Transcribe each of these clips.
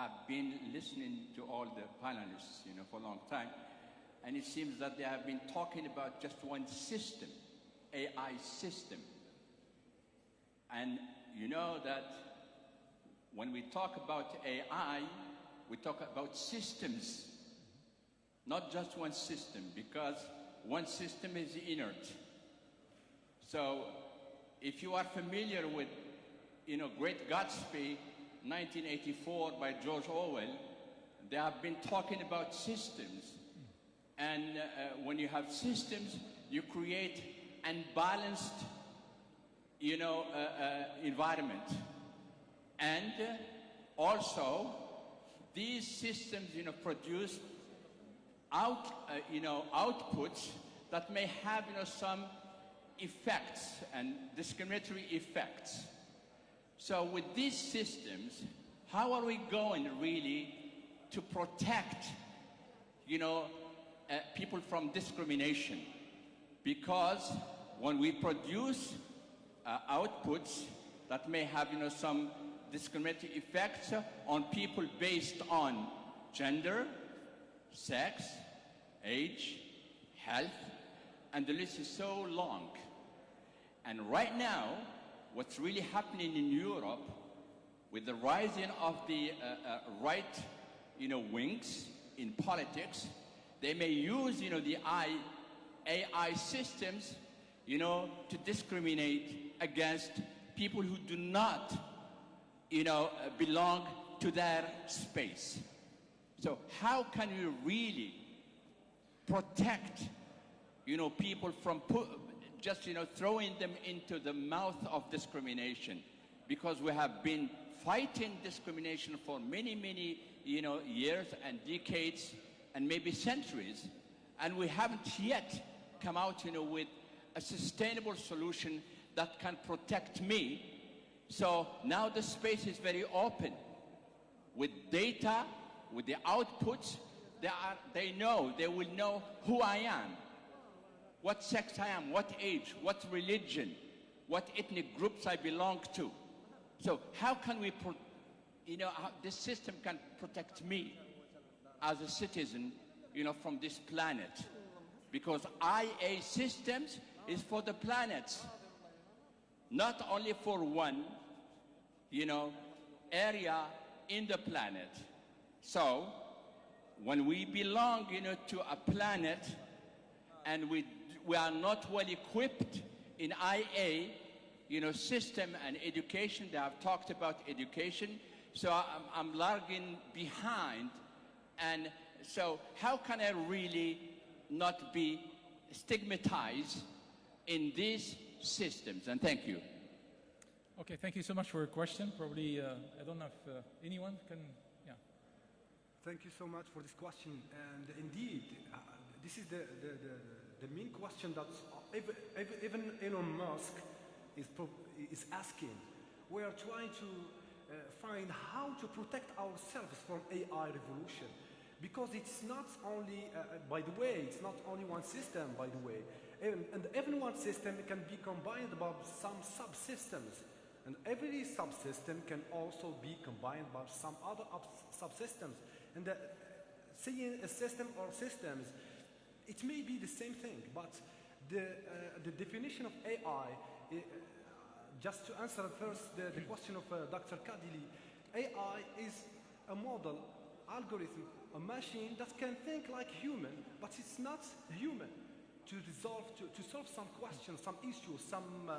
have been listening to all the panelists, for a long time, and it seems that they have been talking about just one system, AI system. And you know that when we talk about AI, we talk about systems, not just one system, because one system is inert. So if you are familiar with, Great Gatsby, 1984 by George Orwell, they have been talking about systems. And when you have systems, you create unbalanced, environment. And also, these systems, produce outputs that may have, some effects and discriminatory effects. So with these systems, how are we going really to protect, people from discrimination? Because when we produce outputs that may have, some discriminatory effects on people based on gender, sex, age, health, and the list is so long. And right now, what's really happening in Europe with the rising of the right, wings in politics, they may use, the AI systems, to discriminate against people who do not, belong to their space. So how can we really protect, people from just, throwing them into the mouth of discrimination? Because we have been fighting discrimination for many, many, years and decades and maybe centuries, and we haven't yet come out, with a sustainable solution that can protect me. So now the space is very open. With data, with the outputs, they will know who I am, what sex I am, what age, what religion, what ethnic groups I belong to. So how can we, how this system can protect me as a citizen, from this planet? Because IA systems is for the planets, not only for one, area in the planet. So when we belong, to a planet and we are not well equipped in IA, system and education, they have talked about education, so I'm lagging behind. And so how can I really not be stigmatized in these systems? And thank you. Okay, thank you so much for your question. Probably, I don't know if anyone can, yeah. Thank you so much for this question. And indeed, this is the main question that even Elon Musk is asking. We are trying to find how to protect ourselves from AI revolution. Because it's not only, by the way, it's not only one system, by the way. And even one system can be combined by some subsystems. And every subsystem can also be combined by some other subsystems. And saying a system or systems, it may be the same thing, but the definition of AI, just to answer first the question of Dr. Kadili, AI is a model, algorithm, a machine that can think like human, but it's not human. To solve some questions, some issues, some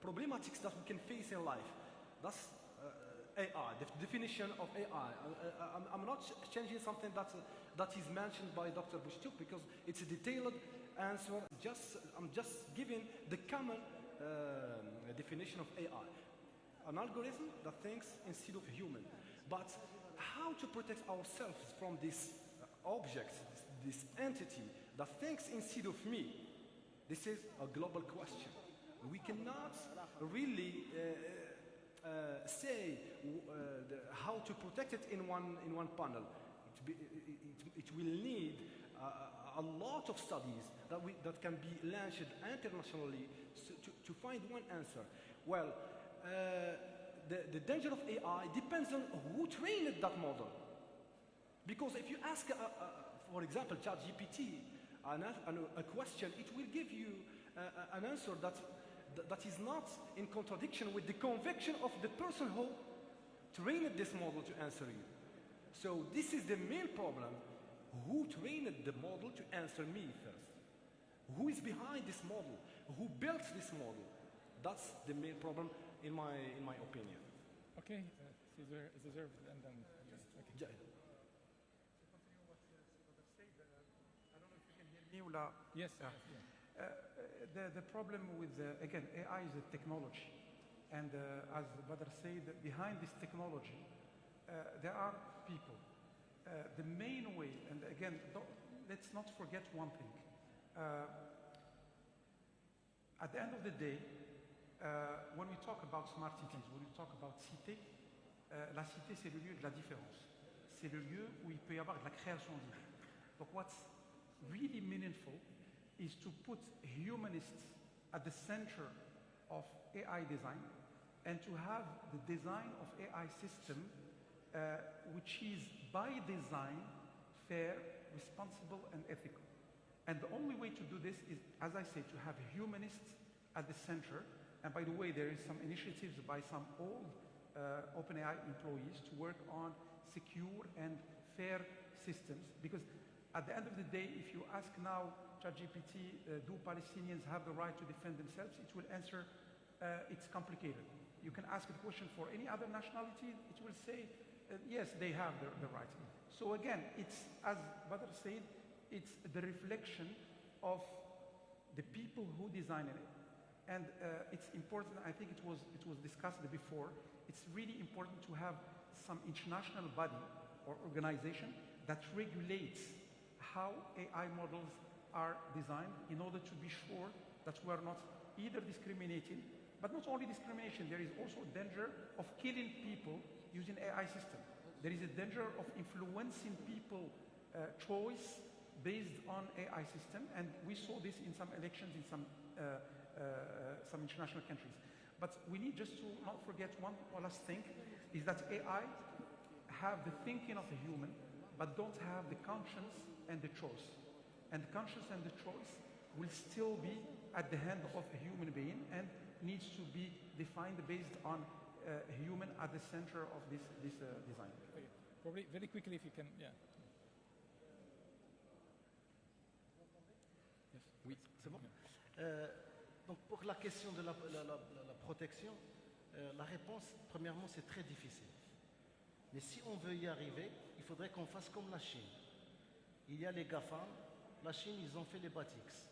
problematics that we can face in life. That's AI, the definition of AI. I'm not changing something that is mentioned by Dr. Bouchantouf because it's a detailed answer. I'm just giving the common definition of AI. An algorithm that thinks instead of human. But how to protect ourselves from this object, this entity that thinks instead of me? This is a global question. We cannot really say how to protect it in one panel. It will need a lot of studies that can be launched internationally to find one answer. Well, the the danger of AI depends on who trained that model. Because if you ask, for example, ChatGPT a question, it will give you an answer that is not in contradiction with the conviction of the person who trained this model to answer you. So this is the main problem. Who trained the model to answer me first? Who is behind this model? Who built this model? That's the main problem in my opinion. Okay, Zouheir, and then okay. Yes. The problem with, again, AI is a technology. And as Badr said, behind this technology, there are people. The main way, and again, let's not forget one thing. At the end of the day, when we talk about smart cities, when we talk about cité, la cité, c'est le lieu de la différence. C'est le lieu où il peut y avoir de la création d'idées. Donc what's really meaningful is to put humanists at the center of AI design and to have the design of AI system which is by design fair, responsible, and ethical. And the only way to do this is, as I say, to have humanists at the center. And by the way, there is some initiatives by some old OpenAI employees to work on secure and fair systems. Because at the end of the day, if you ask now ChatGPT, do Palestinians have the right to defend themselves? It will answer, it's complicated. You can ask the question for any other nationality, it will say, yes, they have the right. So again, it's, as Badr said, it's the reflection of the people who designed it. And it's important, I think it was discussed before, it's really important to have some international body or organization that regulates how AI models are designed in order to be sure that we are not either discriminating, but not only discrimination, there is also a danger of killing people using AI systems. There is a danger of influencing people choice based on AI system, and we saw this in some elections in some international countries. But we need just to not forget one last thing, is that AI have the thinking of a human, but don't have the conscience and the choice. And the conscience and the choice will still be at the hand of a human being and needs to be defined based on a human at the center of this design. Okay. Probably very quickly if you can, yeah. Yes. Oui, c'est bon. Donc pour la question de la protection, la réponse, premièrement, c'est très difficile. Mais si on veut y arriver, il faudrait qu'on fasse comme la Chine. Il y a les GAFAM, la Chine, ils ont fait les BATX.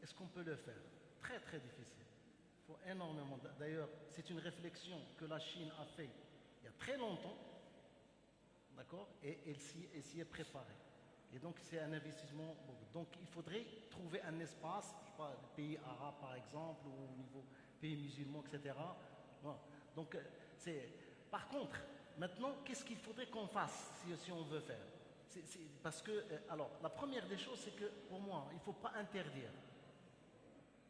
Est-ce qu'on peut le faire? Très très difficile. Il faut énormément. D'ailleurs, c'est une réflexion que la Chine a fait il y a très longtemps, d'accord, et elle s'y est préparée. Et donc c'est un investissement. Donc il faudrait trouver un espace, je sais pas, pays arabes par exemple, ou au niveau pays musulmans, etc. Bon. Donc par contre, maintenant, qu'est-ce qu'il faudrait qu'on fasse si on veut faire? Parce que, alors, la première des choses, c'est que pour moi, il ne faut pas interdire.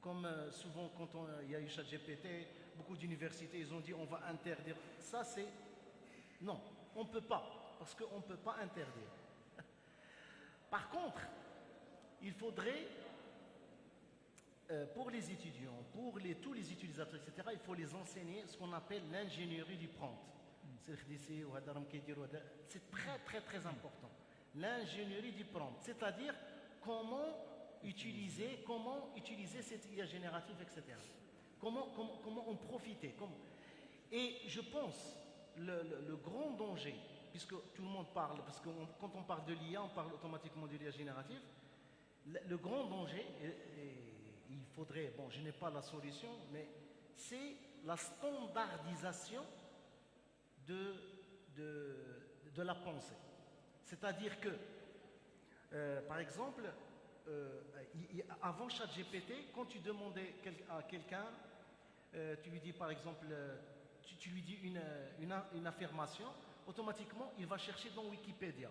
Comme souvent, quand il y a eu ChatGPT, beaucoup d'universités, ils ont dit on va interdire. Ça, c'est. Non, on ne peut pas, parce qu'on ne peut pas interdire. Par contre, il faudrait, pour les étudiants, pour tous les utilisateurs, etc., il faut les enseigner ce qu'on appelle l'ingénierie du prompt. C'est très, très, très important. L'ingénierie du prompt, c'est-à-dire comment utiliser cette IA générative, etc. Comment en profiter. Et je pense, le grand danger, puisque tout le monde parle, parce que quand on parle de l'IA, on parle automatiquement de l'IA générative, le grand danger, et il faudrait, bon, je n'ai pas la solution, mais c'est la standardisation de la pensée. C'est-à-dire que, par exemple, avant ChatGPT, quand tu demandais à quelqu'un, tu lui dis par exemple, tu lui dis une affirmation, automatiquement, il va chercher dans Wikipédia.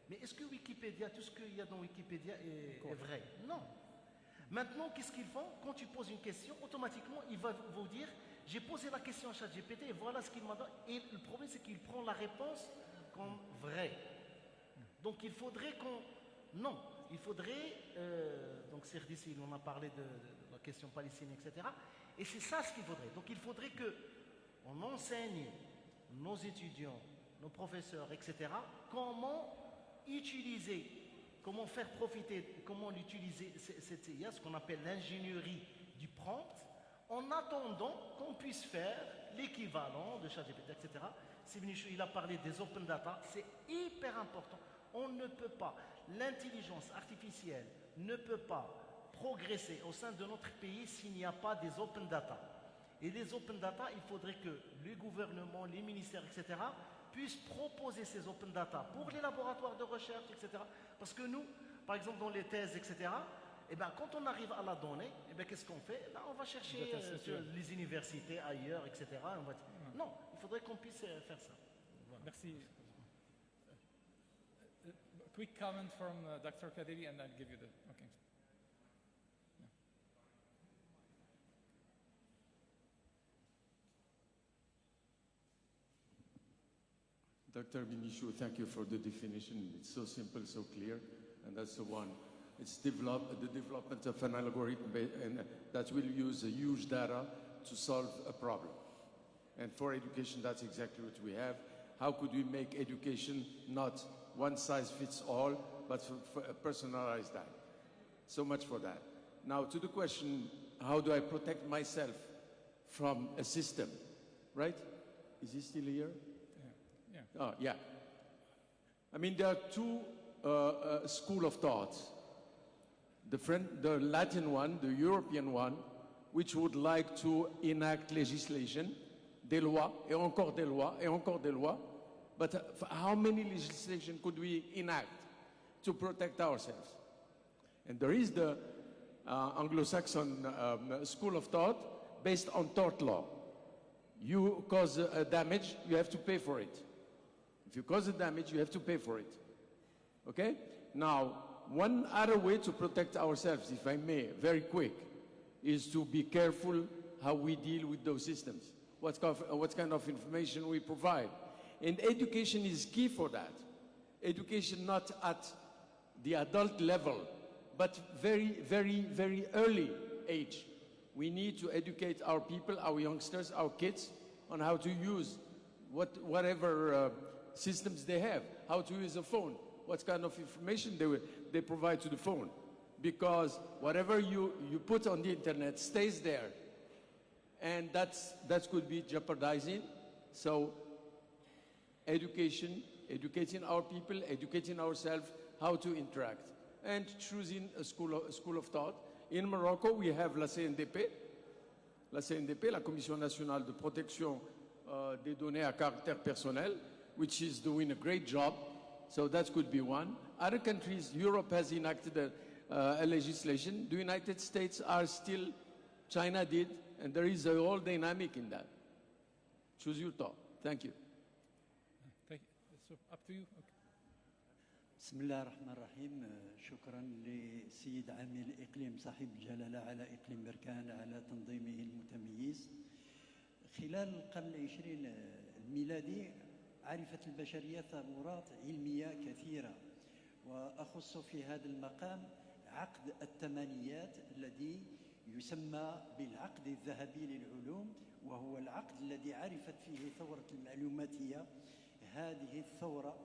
Mais est-ce que Wikipédia, tout ce qu'il y a dans Wikipédia est vrai? Non. Maintenant, qu'est-ce qu'ils font? Quand tu poses une question, automatiquement, il va vous dire, J'ai posé la question à ChatGPT et voilà ce qu'il m'a donné. Et le problème, c'est qu'il prend la réponse comme vraie. Donc il faudrait qu'on... Non, il faudrait... donc Serdissi, on a parlé de la question palestinienne, etc. Et c'est ça ce qu'il faudrait. Donc il faudrait qu'on enseigne nos étudiants, nos professeurs, etc. Comment utiliser, comment faire profiter, comment l'utiliser, cette IA, ce qu'on appelle l'ingénierie du prompt, en attendant qu'on puisse faire l'équivalent de ChatGPT, etc. Zouheir, il a parlé des open data, c'est hyper important. On ne peut pas, l'intelligence artificielle ne peut pas progresser au sein de notre pays s'il n'y a pas des open data. Et les open data, il faudrait que les gouvernements, les ministères, etc., puissent proposer ces open data pour les laboratoires de recherche, etc. Parce que nous, par exemple, dans les thèses, etc., eh ben, quand on arrive à la donnée, eh ben, qu'est-ce qu'on fait? Là, on va chercher sur les universités, ailleurs, etc. Non, il faudrait qu'on puisse faire ça. Voilà. Merci. Quick comment from Dr. Kadili, and I'll give you the... Okay. Dr. Ben Hichou, thank you for the definition. It's so simple, so clear, and that's the one. It's the development of an algorithm that will use a huge data to solve a problem. And for education, that's exactly what we have. How could we make education not one size fits all, but for a personalized that? So much for that. Now to the question, how do I protect myself from a system, right? Is he still here? Yeah. Oh, yeah. I mean, there are two schools of thought. The Latin one, the European one, which would like to enact legislation, des lois, et encore des lois, et encore des lois. But how many legislation could we enact to protect ourselves? And there is the Anglo-Saxon school of thought based on tort law. You cause damage, you have to pay for it. If you cause a damage, you have to pay for it. Okay? Now, one other way to protect ourselves, if I may, very quick, is to be careful how we deal with those systems. What kind of information we provide. And education is key for that. Education not at the adult level, but very, very, very early age. We need to educate our people, our youngsters, our kids, on how to use whatever systems they have, how to use a phone, what kind of information they provide to the phone. Because whatever you put on the internet stays there. And that could be jeopardizing. So education, educating our people, educating ourselves how to interact. And choosing a school of thought. In Morocco, we have la CNDP, la Commission Nationale de Protection des Données à Caractère Personnel, which is doing a great job. So that could be one. Other countries, Europe has enacted a legislation. The United States are still, China did, and there is a whole dynamic in that. Choose your thought. Thank you. Thank you. So up to you. Okay. بسم الله الرحمن الرحيم. شكرا لسيد عامل الإقليم صاحب الجلالة على إقليم بركان على تنظيمه المتميز. خلال القرن العشرين الميلادي عرفت البشرية ثغورات علمية كثيرة، وأخص في هذا المقام عقد الثمانيات الذي يسمى بالعقد الذهبي للعلوم، وهو العقد الذي عرفت فيه ثورة المعلوماتية هذه الثورة